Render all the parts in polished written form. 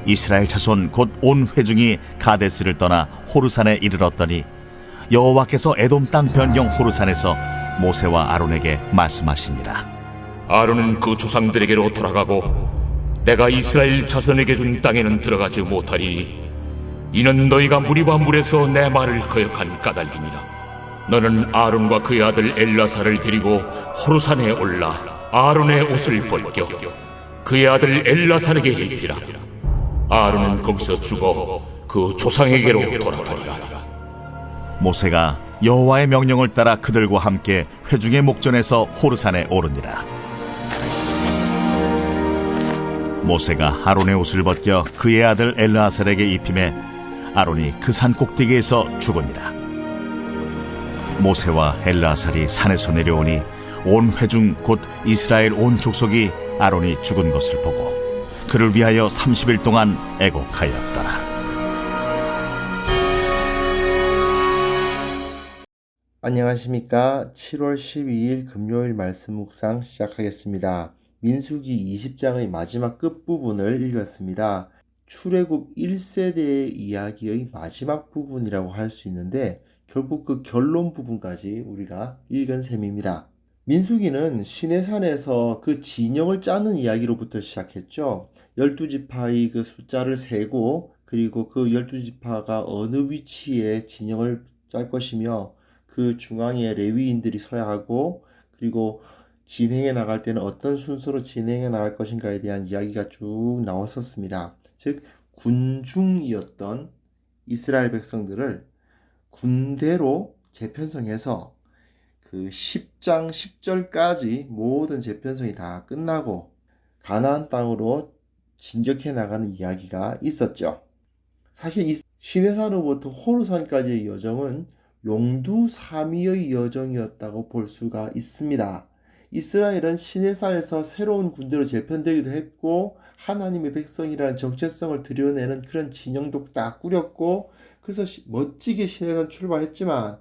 이스라엘 자손 곧 온 회중이 가데스를 떠나 호르산에 이르렀더니 여호와께서 에돔 땅 변경 호르산에서 모세와 아론에게 말씀하시니라. 아론은 그 조상들에게로 돌아가고 내가 이스라엘 자손에게 준 땅에는 들어가지 못하리니 이는 너희가 무리바 물에서 내 말을 거역한 까닭이니라. 너는 아론과 그의 아들 엘라사를 데리고 호르산에 올라 아론의 옷을 벗겨 그의 아들 엘라사에게 입히라. 아론은 거기서 죽어 그 조상에게로 돌아가리라. 모세가 여호와의 명령을 따라 그들과 함께 회중의 목전에서 호르산에 오르니라. 모세가 아론의 옷을 벗겨 그의 아들 엘르아살에게 입히매 아론이 그 산 꼭대기에서 죽으니라. 모세와 엘르아살이 산에서 내려오니 온 회중 곧 이스라엘 온 족속이 아론이 죽은 것을 보고 그를 위하여 30일 동안 애곡하였더라. 안녕하십니까. 7월 12일 금요일 말씀 묵상 시작하겠습니다. 민수기 20장의 마지막 끝부분을 읽었습니다. 출애굽 1세대의 이야기의 마지막 부분이라고 할 수 있는데 결국 그 결론 부분까지 우리가 읽은 셈입니다. 민수기는 시내산에서 그 진영을 짜는 이야기로부터 시작했죠. 12지파의 그 숫자를 세고 그리고 그 12지파가 어느 위치에 진영을 짤 것이며 그 중앙에 레위인들이 서야 하고 그리고 진행해 나갈 때는 어떤 순서로 진행해 나갈 것인가에 대한 이야기가 쭉 나왔었습니다. 즉 군중이었던 이스라엘 백성들을 군대로 재편성해서 그 10장 10절까지 모든 재편성이 다 끝나고 가나안 땅으로 진격해 나가는 이야기가 있었죠. 사실 이 시내산으로부터 호르산까지의 여정은 용두사미의 여정이었다고 볼 수가 있습니다. 이스라엘은 시내산에서 새로운 군대로 재편되기도 했고 하나님의 백성이라는 정체성을 드러내는 그런 진영도 딱 꾸렸고 그래서 멋지게 시내산 출발했지만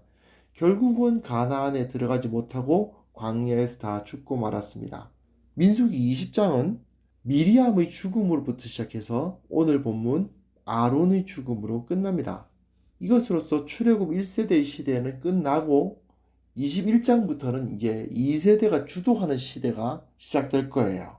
결국은 가나안에 들어가지 못하고 광야에서 다 죽고 말았습니다. 민수기 20장은 미리암의 죽음으로부터 시작해서 오늘 본문 아론의 죽음으로 끝납니다. 이것으로써 출애굽 1세대의 시대는 끝나고 21장부터는 이제 2세대가 주도하는 시대가 시작될 거예요.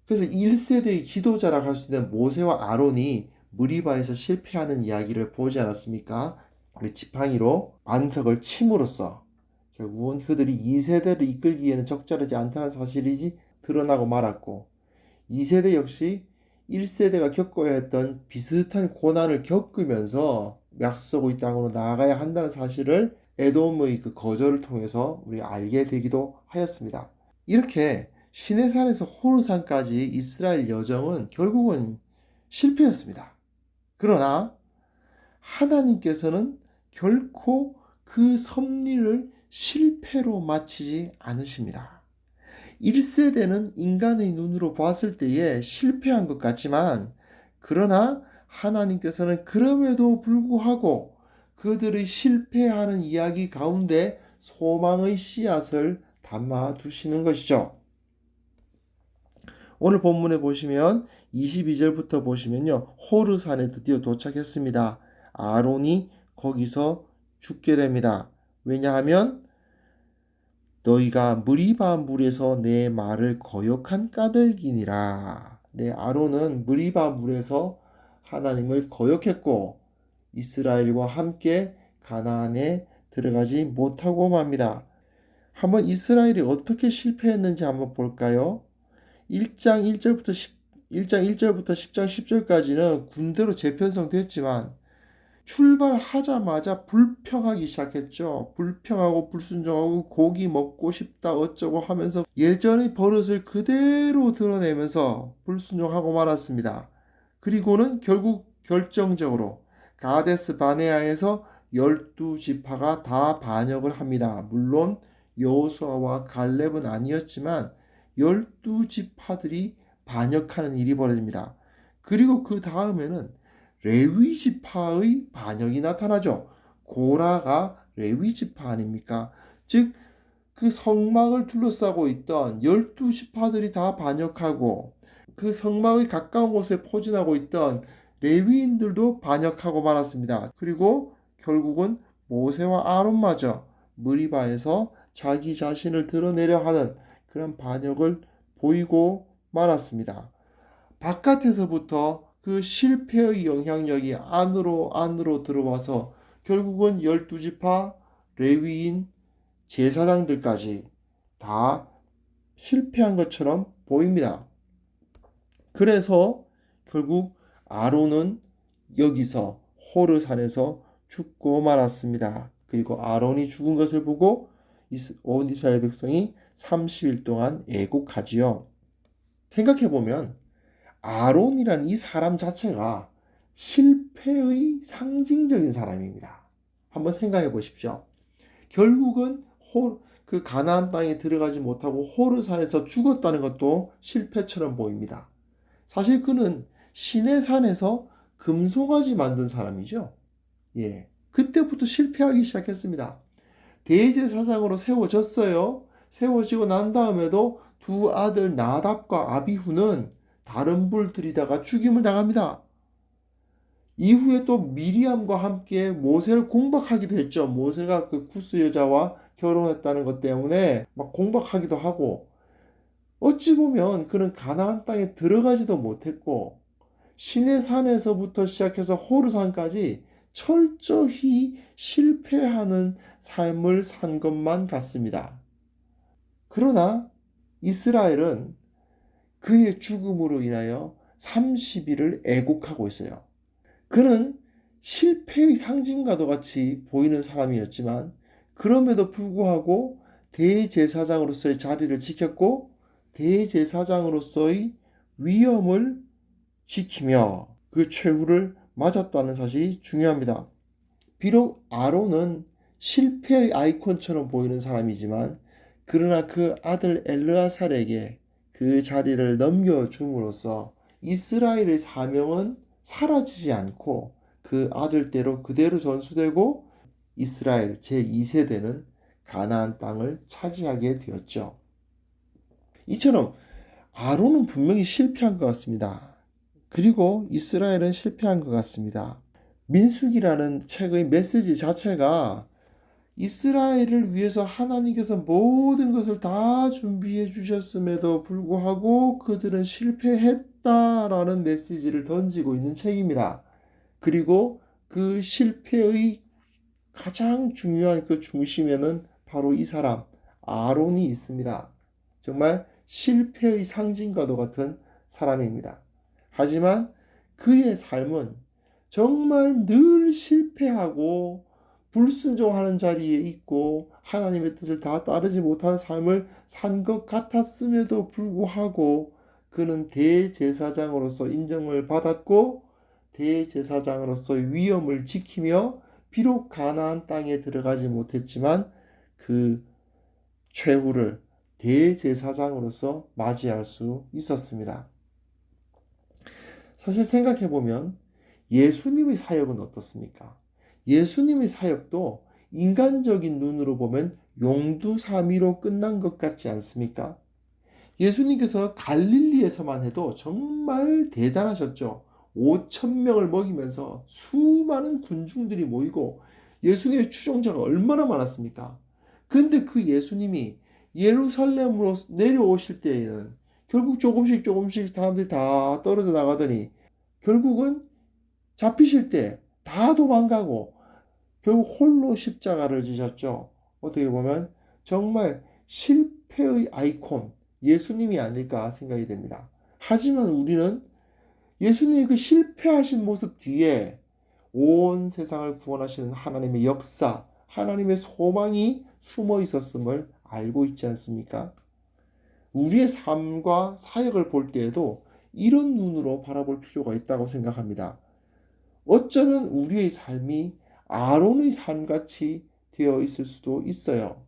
그래서 1세대의 지도자라고 할 수 있는 모세와 아론이 무리바에서 실패하는 이야기를 보지 않았습니까? 그 지팡이로 반석을 침으로써 결국은 그들이 2세대를 이끌기에는 적절하지 않다는 사실이 드러나고 말았고 2세대 역시 1세대가 겪어야 했던 비슷한 고난을 겪으면서 약속의 땅으로 나아가야 한다는 사실을 에돔의 그 거절을 통해서 우리가 알게 되기도 하였습니다. 이렇게 시내산에서 호르산까지 이스라엘 여정은 결국은 실패였습니다. 그러나 하나님께서는 결코 그 섭리를 실패로 마치지 않으십니다. 1세대는 인간의 눈으로 봤을 때에 실패한 것 같지만 그러나 하나님께서는 그럼에도 불구하고 그들의 실패하는 이야기 가운데 소망의 씨앗을 담아 두시는 것이죠. 오늘 본문에 보시면 22절부터 보시면요. 호르산에 드디어 도착했습니다. 아론이 거기서 죽게 됩니다. 왜냐하면 너희가 무리바 물에서 내 말을 거역한 까닭이니라. 아론은 무리바 물에서 하나님을 거역했고 이스라엘과 함께 가나안에 들어가지 못하고 맙니다. 한번 이스라엘이 어떻게 실패했는지 한번 볼까요? 1장 1절부터 10장 10절까지는 군대로 재편성됐지만 출발하자마자 불평하기 시작했죠. 불평하고 불순종하고 고기 먹고 싶다 어쩌고 하면서 예전의 버릇을 그대로 드러내면서 불순종하고 말았습니다. 그리고는 결국 결정적으로 가데스 바네아에서 12지파가 다 반역을 합니다. 물론 여호수아와 갈렙은 아니었지만 12지파들이 반역하는 일이 벌어집니다. 그리고 그 다음에는 레위지파의 반역이 나타나죠. 고라가 레위지파 아닙니까? 즉 그 성막을 둘러싸고 있던 12지파들이 다 반역하고 그 성막의 가까운 곳에 포진하고 있던 레위인들도 반역하고 말았습니다. 그리고 결국은 모세와 아론마저 무리바에서 자기 자신을 드러내려 하는 그런 반역을 보이고 말았습니다. 바깥에서부터 그 실패의 영향력이 안으로 들어와서 결국은 12지파 레위인 제사장들까지 다 실패한 것처럼 보입니다. 그래서 결국 아론은 여기서 호르산에서 죽고 말았습니다. 그리고 아론이 죽은 것을 보고 온 이스라엘 백성이 30일 동안 애곡하지요. 생각해보면 아론이라는 이 사람 자체가 실패의 상징적인 사람입니다. 한번 생각해 보십시오. 결국은 그 가나안 땅에 들어가지 못하고 호르산에서 죽었다는 것도 실패처럼 보입니다. 사실 그는 시내산에서 금송아지 만든 사람이죠. 예, 그때부터 실패하기 시작했습니다. 대제사장으로 세워졌어요. 세워지고 난 다음에도 두 아들 나답과 아비후는 다른 불 들이다가 죽임을 당합니다. 이후에 또 미리암과 함께 모세를 공박하기도 했죠. 모세가 그 구스 여자와 결혼했다는 것 때문에 막 공박하기도 하고, 어찌 보면 그는 가나안 땅에 들어가지도 못했고 시내산에서부터 시작해서 호르산까지 철저히 실패하는 삶을 산 것만 같습니다. 그러나 이스라엘은 그의 죽음으로 인하여 30일을 애곡하고 있어요. 그는 실패의 상징과도 같이 보이는 사람이었지만 그럼에도 불구하고 대제사장으로서의 자리를 지켰고 대제사장으로서의 위엄을 지키며 그 최후를 맞았다는 사실이 중요합니다. 비록 아론은 실패의 아이콘처럼 보이는 사람이지만 그러나 그 아들 엘르아살에게 그 자리를 넘겨줌으로써 이스라엘의 사명은 사라지지 않고 그 아들대로 그대로 전수되고 이스라엘 제2세대는 가나안 땅을 차지하게 되었죠. 이처럼 아론은 분명히 실패한 것 같습니다. 그리고 이스라엘은 실패한 것 같습니다. 민수기라는 책의 메시지 자체가 이스라엘을 위해서 하나님께서 모든 것을 다 준비해 주셨음에도 불구하고 그들은 실패했다라는 메시지를 던지고 있는 책입니다. 그리고 그 실패의 가장 중요한 그 중심에는 바로 이 사람 아론이 있습니다. 정말 실패의 상징과도 같은 사람입니다. 하지만 그의 삶은 정말 늘 실패하고 불순종하는 자리에 있고 하나님의 뜻을 다 따르지 못하는 삶을 산 것 같았음에도 불구하고 그는 대제사장으로서 인정을 받았고 대제사장으로서의 위엄을 지키며 비록 가나안 땅에 들어가지 못했지만 그 최후를 대제사장으로서 맞이할 수 있었습니다. 사실 생각해보면 예수님의 사역은 어떻습니까? 예수님의 사역도 인간적인 눈으로 보면 용두사미로 끝난 것 같지 않습니까? 예수님께서 갈릴리에서만 해도 정말 대단하셨죠. 5,000명을 먹이면서 수많은 군중들이 모이고 예수님의 추종자가 얼마나 많았습니까? 근데 그 예수님이 예루살렘으로 내려오실 때에는 결국 조금씩 사람들이 다 떨어져 나가더니 결국은 잡히실 때 다 도망가고 결국 홀로 십자가를 지셨죠. 어떻게 보면 정말 실패의 아이콘 예수님이 아닐까 생각이 됩니다. 하지만 우리는 예수님의 그 실패하신 모습 뒤에 온 세상을 구원하시는 하나님의 역사, 하나님의 소망이 숨어 있었음을 알고 있지 않습니까? 우리의 삶과 사역을 볼 때에도 이런 눈으로 바라볼 필요가 있다고 생각합니다. 어쩌면 우리의 삶이 아론의 삶같이 되어 있을 수도 있어요.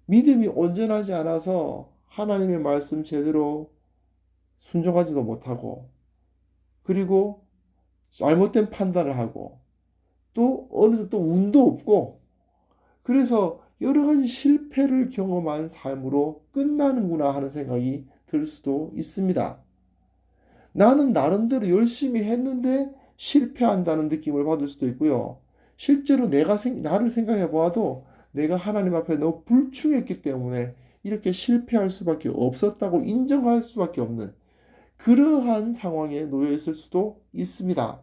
믿음이 온전하지 않아서 하나님의 말씀 제대로 순종하지도 못하고 그리고 잘못된 판단을 하고 또 어느 정도 운도 없고 그래서 여러 가지 실패를 경험한 삶으로 끝나는구나 하는 생각이 들 수도 있습니다. 나는 나름대로 열심히 했는데 실패한다는 느낌을 받을 수도 있고요. 실제로 나를 생각해 보아도 내가 하나님 앞에 너무 불충했기 때문에 이렇게 실패할 수밖에 없었다고 인정할 수밖에 없는 그러한 상황에 놓여 있을 수도 있습니다.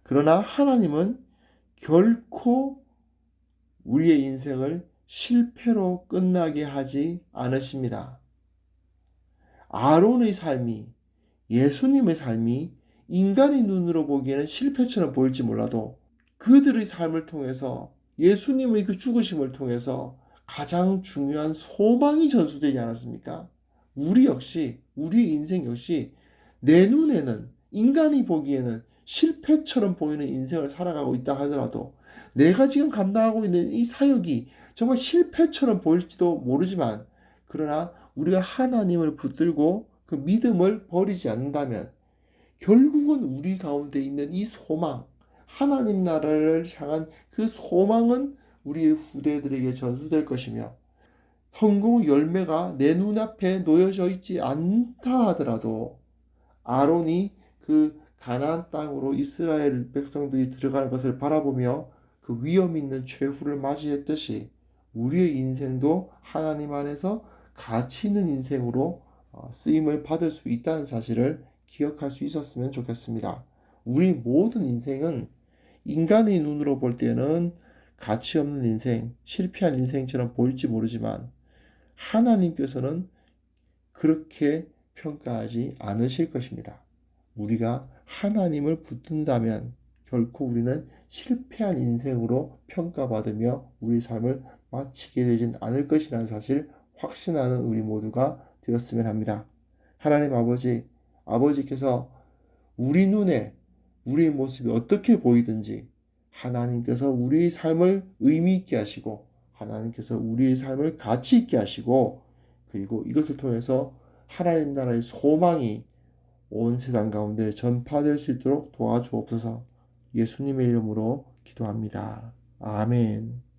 그러나 하나님은 결코 우리의 인생을 실패로 끝나게 하지 않으십니다. 아론의 삶이, 예수님의 삶이 인간의 눈으로 보기에는 실패처럼 보일지 몰라도 그들의 삶을 통해서 예수님의 그 죽으심을 통해서 가장 중요한 소망이 전수되지 않았습니까? 우리 인생 역시 내 눈에는 인간이 보기에는 실패처럼 보이는 인생을 살아가고 있다 하더라도 내가 지금 감당하고 있는 이 사역이 정말 실패처럼 보일지도 모르지만 그러나 우리가 하나님을 붙들고 그 믿음을 버리지 않는다면 결국은 우리 가운데 있는 이 소망, 하나님 나라를 향한 그 소망은 우리의 후대들에게 전수될 것이며 성공의 열매가 내 눈앞에 놓여져 있지 않다 하더라도 아론이 그 가나안 땅으로 이스라엘 백성들이 들어가는 것을 바라보며 그 위험 있는 최후를 맞이했듯이 우리의 인생도 하나님 안에서 가치 있는 인생으로 쓰임을 받을 수 있다는 사실을 기억할 수 있었으면 좋겠습니다. 우리 모든 인생은 인간의 눈으로 볼 때는 가치 없는 인생, 실패한 인생처럼 보일지 모르지만 하나님께서는 그렇게 평가하지 않으실 것입니다. 우리가 하나님을 붙든다면 결코 우리는 실패한 인생으로 평가받으며 우리 삶을 마치게 되진 않을 것이라는 사실 확신하는 우리 모두가 되었으면 합니다. 하나님 아버지께서 우리 눈에 우리의 모습이 어떻게 보이든지 하나님께서 우리의 삶을 의미 있게 하시고 하나님께서 우리의 삶을 가치 있게 하시고 그리고 이것을 통해서 하나님 나라의 소망이 온 세상 가운데 전파될 수 있도록 도와주옵소서. 예수님의 이름으로 기도합니다. 아멘.